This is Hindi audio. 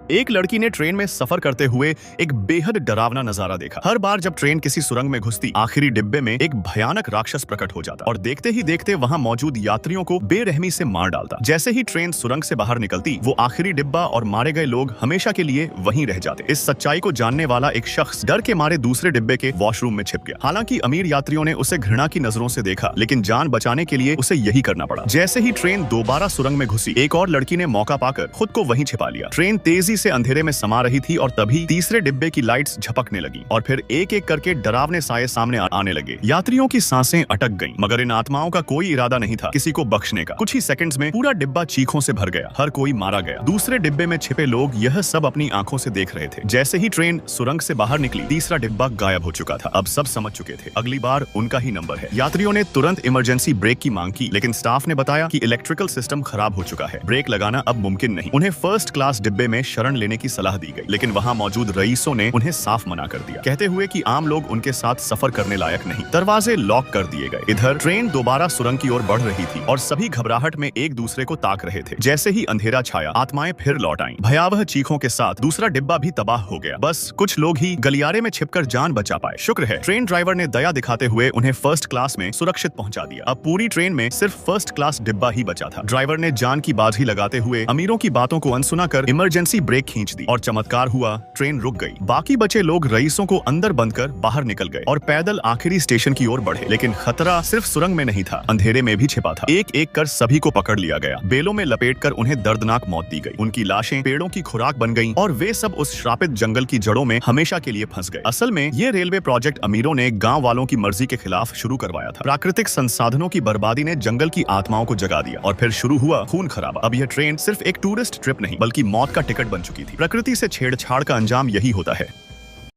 एक लड़की ने ट्रेन में सफर करते हुए एक बेहद डरावना नजारा देखा। हर बार जब ट्रेन किसी सुरंग में घुसती, आखिरी डिब्बे में एक भयानक राक्षस प्रकट हो जाता और देखते ही देखते वहां मौजूद यात्रियों को बेरहमी से मार डालता। जैसे ही ट्रेन सुरंग से बाहर निकलती, वो आखिरी डिब्बा और मारे गए लोग हमेशा के लिए वहीं रह जाते। इस सच्चाई को जानने वाला एक शख्स डर के मारे दूसरे डिब्बे के वॉशरूम में छिप गया। हालांकि अमीर यात्रियों ने उसे घृणा की नजरों से देखा, लेकिन जान बचाने के लिए उसे यही करना पड़ा। जैसे ही ट्रेन दोबारा सुरंग में घुसी, एक और लड़की ने मौका पाकर खुद को वहीं छिपा लिया। ट्रेन तेजी से अंधेरे में समा रही थी और तभी तीसरे डिब्बे की लाइट्स झपकने लगी और फिर एक एक करके डरावने साये सामने आने लगे। यात्रियों की सांसें अटक गईं, मगर इन आत्माओं का कोई इरादा नहीं था किसी को बख्शने का। कुछ ही सेकंड्स में पूरा डिब्बा चीखों से भर गया, हर कोई मारा गया। दूसरे डिब्बे में छिपे लोग यह सब अपनी आंखों से देख रहे थे। जैसे ही ट्रेन सुरंग से बाहर निकली, तीसरा डिब्बा गायब हो चुका था। अब सब समझ चुके थे, अगली बार उनका ही नंबर है। यात्रियों ने तुरंत इमरजेंसी ब्रेक की मांग की, लेकिन स्टाफ ने बताया कि इलेक्ट्रिकल सिस्टम खराब हो चुका है, ब्रेक लगाना अब मुमकिन नहीं। उन्हें फर्स्ट क्लास डिब्बे में शरण लेने की सलाह दी गई, लेकिन वहां मौजूद रईसों ने उन्हें साफ मना कर दिया, कहते हुए कि आम लोग उनके साथ सफर करने लायक नहीं। दरवाजे लॉक कर दिए गए। इधर ट्रेन दोबारा सुरंग की ओर बढ़ रही थी और सभी घबराहट में एक दूसरे को ताक रहे थे। जैसे ही अंधेरा छाया, आत्माएं फिर लौट आईं। भयावह चीखों के साथ दूसरा डिब्बा भी तबाह हो गया। बस कुछ लोग ही गलियारे में छिपकर जान बचा पाए। शुक्र है ट्रेन ड्राइवर ने दया दिखाते हुए उन्हें फर्स्ट क्लास में सुरक्षित पहुंचा दिया। अब पूरी ट्रेन में सिर्फ फर्स्ट क्लास डिब्बा ही बचा था। ड्राइवर ने जान की बाजी लगाते हुए अमीरों की बातों को अनसुना कर इमरजेंसी ब्रेक खींच दी और चमत्कार हुआ, ट्रेन रुक गई। बाकी बचे लोग रईसों को अंदर बंद कर बाहर निकल गए और पैदल आखिरी स्टेशन की ओर बढ़े। लेकिन खतरा सिर्फ सुरंग में नहीं था, अंधेरे में भी छिपा था। एक एक कर सभी को पकड़ लिया गया। बेलों में लपेटकर उन्हें दर्दनाक मौत दी गई। उनकी लाशें पेड़ों की खुराक बन गईं और वे सब उस श्रापित जंगल की जड़ों में हमेशा के लिए फंस गए। असल में ये रेलवे प्रोजेक्ट अमीरों ने गांव वालों की मर्जी के खिलाफ शुरू करवाया था। प्राकृतिक संसाधनों की बर्बादी ने जंगल की आत्माओं को जगा दिया और फिर शुरू हुआ खून खराबा। अब यह ट्रेन सिर्फ एक टूरिस्ट ट्रिप नहीं, बल्कि मौत का टिकट बन चुकी थी। प्रकृति से छेड़छाड़ का अंजाम यही होता है।